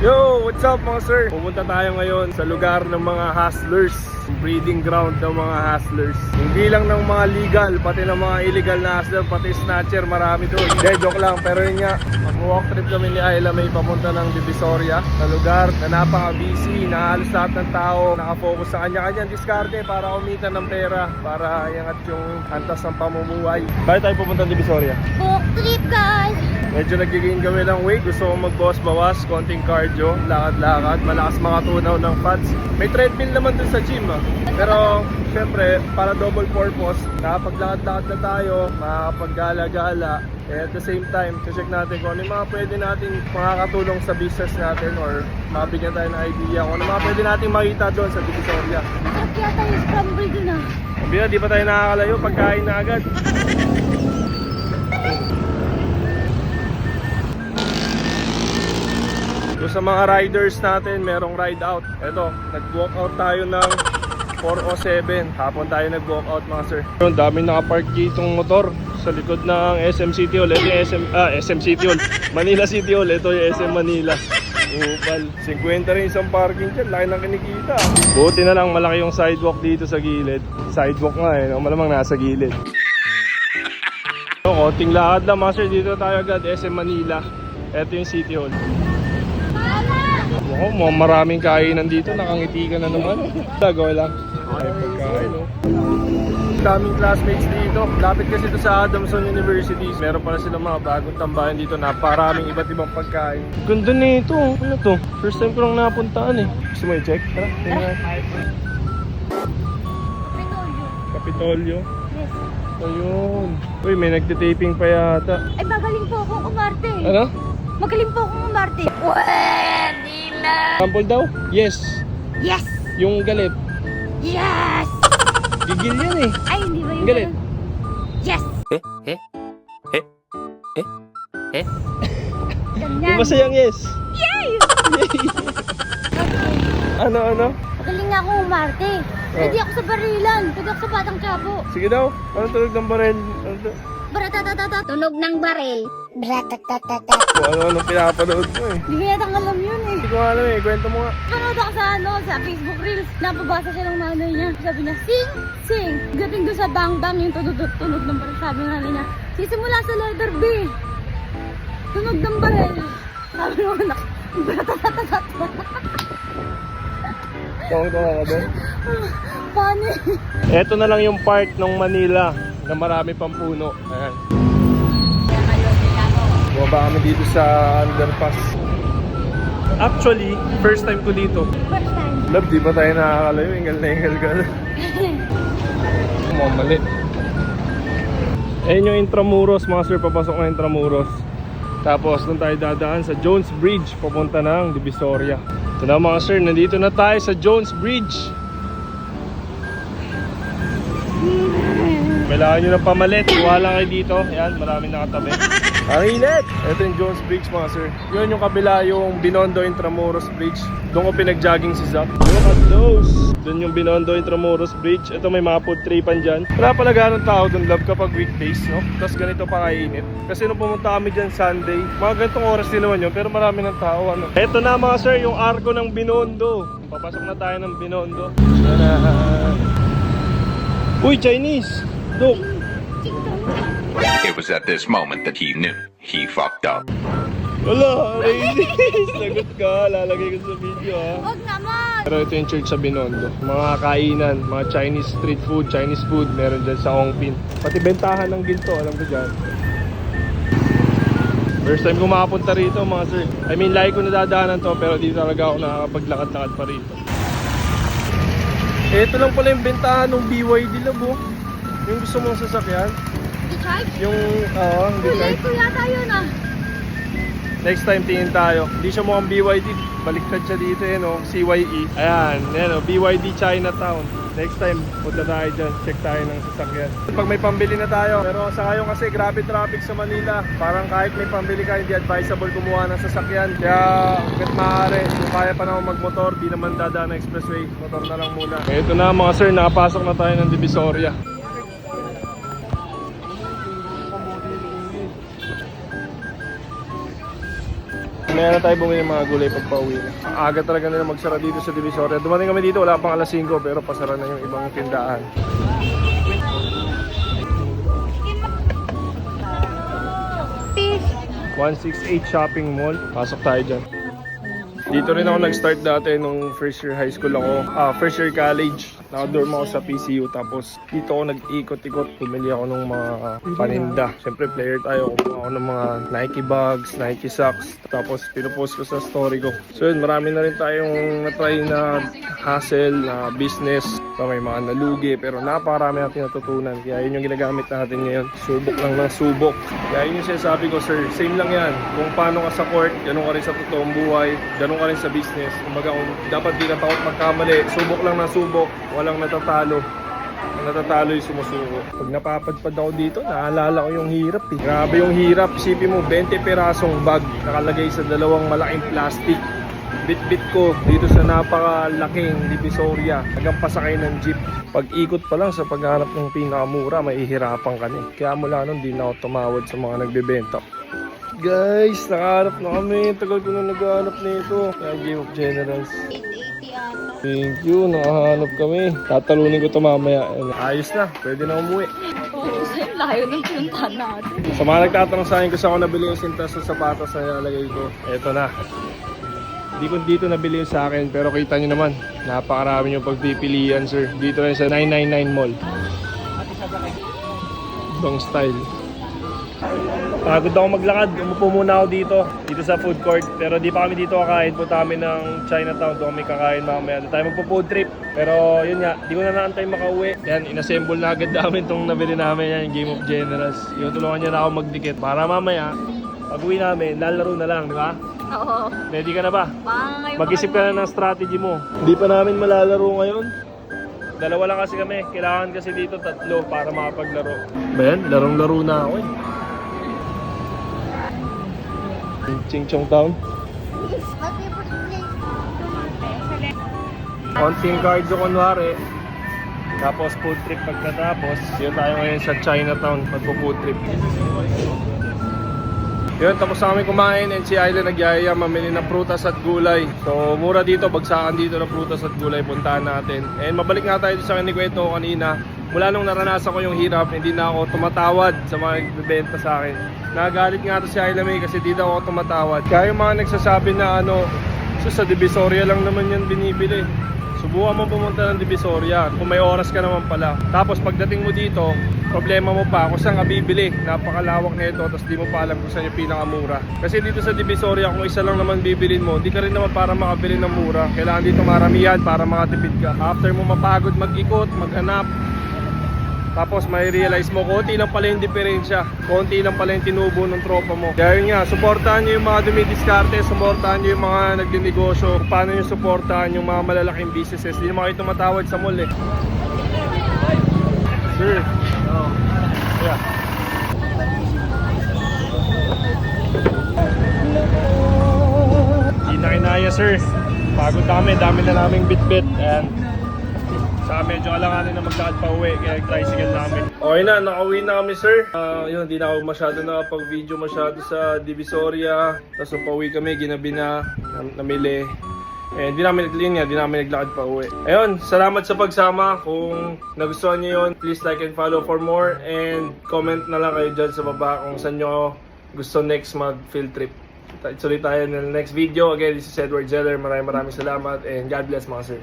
Yo, what's up mga sir? Pumunta tayo ngayon sa lugar ng mga hustlers, breeding ground ng mga hustlers. Hindi lang ng mga legal, pati ng mga illegal na hustler, pati snatcher, marami doon. Hindi, joke lang, pero yun nga, mag-walk trip kami ni Ayla May papunta ng Divisoria, na lugar na napaka-busy, na halos lahat ng tao nakafocus sa kanya-kanyang diskarte para kumita ng pera, para iangat yung antas ng pamumuhay. Bakit tayo pumunta ng Divisoria? Walk trip, guys! Medyo nagiging kami ng weight. Gusto ko mag-bawas, konting cardio, lakad-lakad, malakas mga tunaw ng fats. May treadmill naman dun sa gym Pero syempre, para double purpose, nakapaglakad-lakad na tayo, makakapaggala-gala. At the same time, check natin kung ano yung mga pwede nating makakatulong sa business natin or mabigyan tayo ng idea kung ano mga pwede nating makita doon sa Divisoria. Masarap kaya tayo scramble dun Sabi na, di pa tayo nakakalayo, pagkain na agad. So, sa mga riders natin, merong ride out. Eto, nag-walk out tayo ng 407. Hapon tayo nag-walk out mga sir. Ang daming nakapark ditong motor sa likod ng SM City Hall. Ito yung SM City Hall. Manila City Hall. Ito yung SM Manila. Upal. 50 rin isang parking dyan. Laki ng kinikita. Buti na lang malaki yung sidewalk dito sa gilid. Sidewalk nga no? Malamang nasa gilid. So, konting lakad lang mga sir. Dito tayo agad. SM Manila. Ito yung City Hall. Oh, maraming kainan dito, nakangiti ka na naman. Gawin lang. Ay, pagkain, no? Daming classmates dito. Lapit kasi ito sa Adamson University. Meron pala silang mga bagong tambayan dito. Naparaming iba't ibang pagkain. Ganda nito. Ano to? First time ko lang napuntaan eh. Gusto mo i-check? Tara, tingnan. Kapitolyo. Yes. Ayun. Uy, may nagtitaping pa yata. Ay, magaling po akong umarte. Ano? Magaling po akong umarte. Pwede na! Sample daw? Yes. Yes! Yung galit. Yes! Gigil yan eh. Ay, hindi ba yung Galit. Yes! Yung Ganyan. masayang yes. Yay! Ano? Magaling nga akong umarte. Pwede ako sa barilan. Pwede ako sa Batang Quiapo. Sige daw. Anong tunog ng baril? Baratatata. Tunog ng baril. Baratatata. Ano pinapanood mo eh. Hindi ko yata alam yun eh. Hindi ko alam eh. Kwento mo nga. Panood ako sa Facebook Reels. Napabasa siya ng nanay niya. Sabi niya, sing, sing. Gating doon sa bang bang yung tunog ng baril. Sabi ng nanay niya, sisimula sa letter B. Tunog ng baril. Sabi ng anak, baratatata. Tawang-tawa ka ba? Funny. Ito na lang yung part ng Manila na marami pang puno. Ayan. Bumaba kami dito sa underpass. Actually, first time ko dito. First time. Love, di ba tayo nakakalayo? Ingal na ingal ka na. Mali. Ayan yung Intramuros, mga sir. Papasok na Intramuros. Tapos doon tayo dadaan sa Jones Bridge. Papunta ng Divisoria. Ito na mga sir, nandito na tayo sa Jones Bridge. Kailangan nyo ng pamalit. Wala kayo dito. Ayan, maraming nakatabi. Ang init! Ito yung Jones Bridge mga sir. Yun yung kabila yung Binondo Intramuros Bridge. Doon ko pinag-jogging si Zach. Look at those! Doon yung Binondo Intramuros Bridge. Ito may mga food tripan dyan. Wala pala ganong tao doon, love, kapag weekdays, no? Tapos ganito pa kainit. Kasi nung pumunta kami dyan Sunday, mga ganitong oras din naman yun, pero marami ng tao, ano? Ito na mga sir, yung arko ng Binondo. Papasok na tayo ng Binondo. Uy, Chinese! Look! It was at this moment that he knew he fucked up. Wala, Rainis! Lagot ka, lalagay ko sa video ha. Huwag naman. Pero ito yung church sa Binondo. Mga kainan, mga Chinese street food, Chinese food, meron dyan sa Ongpin. Pati bentahan ng ginto, alam ko dyan. First time ko makapunta rito mga sir. I mean, like ko nadadaanan to, pero di talaga ako nakakapaglakad-lakad pa rito. Ito lang pala yung bentahan ng BYD Labo. Yung gusto mong sasakyan. I-charge? Yung, hindi Kulay card. ko yata yun ah. Next time tingin tayo. Hindi siya mukhang BYD. Baliktad siya dito no? CYE. Ayan, yan o. BYD Chinatown. Next time, punta tayo dyan. Check tayo ng sasakyan. Pag may pambili na tayo. Pero sa ngayon kasi grabe traffic sa Manila. Parang kahit may pambili ka, hindi advisable kumuha ng sasakyan. Kaya hanggat maaari, kung kaya pa naman magmotor, di naman dadaan ng expressway. Motor na lang muna. Ito na mga sir, nakapasok na tayo ng Divisoria. Mamaya na tayo bumili ng mga gulay pag pauwi na. Aga talaga nila magsara dito sa Divisoria. Dumating kami dito, wala pang alas 5 pero pasara na yung ibang tindahan. Fish. 168 Shopping Mall. Pasok tayo dyan. Dito rin ako nag-start dati nung first year high school ako. First year college. Nakadorm ako sa PCU. Tapos dito ako nag-ikot-ikot. Pumili ako ng mga paninda. Siyempre player tayo. Kumuha ako ng mga Nike bags, Nike socks. Tapos pinupost ko sa story ko. So yun, marami na rin tayong na-try na hustle, na business. So, may mga nalugi. Pero napakarami natin natutunan. Kaya yun yung ginagamit natin ngayon. Subok lang ng subok. Kaya yun yung sinasabi ko, sir. Same lang yan. Kung paano ka sa court, ganun ka rin sa totoong buhay. Ganun ka rin sa business. Kumbaga, kung dapat di ka takot magkamali. Subok lang ng subok. Walang natatalo. Ang natatalo yung sumusuko. Pag napapadpad ako dito, naalala ko yung hirap eh. Grabe yung hirap. Isipin mo, 20 perasong bag nakalagay sa dalawang malaking plastic. Bit-bit ko dito sa napakalaking Divisoria. Hanggang pasakay ng jeep. Pag-ikot pa lang sa paghanap ng pinakamura, mahihirapan ka na eh. Kaya mula nun, di na ako tumawad sa mga nagbebenta. Guys, nakahanap na kami. Tagal ko na naghahanap nito. Kaya Game of Generals. 880 ata. Thank you, nakahanap kami. Tatalunin ko ito mamaya. Ayos na, pwede na umuwi. Oo, sa'yo layo ng pinuntahan natin. Sa mga nagtatanong sa akin kung saan ako nabili yung sintas sa sapatos na nilalagay ko, eto na. Hindi ko dito nabili yung sa akin, pero kita nyo naman, napakarami yung pagpipilian, sir. Dito rin sa 999 Mall. Ibang style. Pagod ako maglakad, umupo muna ako dito sa food court. Pero di pa kami dito kakain, punta kami ng Chinatown, doon kami kakain mamaya. Doon tayo magpo-food trip. Pero yun nga, di ko na naantay makauwi. Yan, inassemble na agad namin itong nabili namin yan, yung Game of Generals. Yung tulungan niya na ako magdikit para mamaya, pag uwi namin, lalaro na lang, di ba? Oo. Ready ka na ba? Ngayon Mag-isip ka na ng strategy mo. Hindi pa namin malalaro ngayon. Dalawa lang kasi kami. Kailangan kasi dito 3 para makapaglaro. Ben, larong-laro na ako eh. Ching Chong Town. Konting cardio kunwari. Tapos food trip pagkatapos. Yun tayo ngayon sa Chinatown magpo-food trip. Yun, tapos na kami kumain and si Ayla nagyaya mamili ng prutas at gulay. So, mura dito, bagsakan dito ng prutas at gulay, puntahan natin. And mabalik nga tayo sa kinikwento ko kanina. Mula nung naranasan ko yung hirap, hindi na ako tumatawad sa mga nagbebenta sa akin. Nagalit nga to si Ayla May kasi di daw ako tumatawad. Kaya yung mga nagsasabi na sa Divisoria lang naman yan binibili. Subukan mo pumunta ng Divisoria kung may oras ka naman pala. Tapos pagdating mo dito, problema mo pa kung saan ka bibili. Napakalawak na ito, tapos di mo pa alam kung saan yung pinakamura. Kasi dito sa Divisoria, kung isa lang naman bibilin mo, di ka rin naman para makabili ng mura. Kailangan dito maramihan para makatipid ka. After mo mapagod mag-ikot, maghanap, tapos may realize mo, konti lang pala yung diferensya. Konti lang pala yung tinubo ng tropa mo. Kaya yun nga, supportahan nyo yung mga dumidiskarte, supportahan nyo yung mga nagdinegosyo, paano nyo supportahan yung mga malalaking businesses. Hindi naman kayo tumatawad sa mall eh. Sir. Oh. Yeah. Hindi na kinaya sir. Pagod kami, dami na naming bit-bit. And sa medyo alanganin na magdaan pa uwi kaya tricycle namin. Okay na, nakauwi na kami sir. Yun, hindi na ako masyado nakapag-video masyado sa Divisoria. Tapos pauwi kami, ginabi na, namili. And di namin naglakad pa uwi. Ayun, salamat sa pagsama. Kung nagustuhan nyo yun, please like and follow for more. And comment na lang kayo dyan sa baba kung saan nyo gusto next mag-field trip. Ituloy tayo ng next video. Again, this is Edward Zeller. Maraming salamat and God bless mga sir.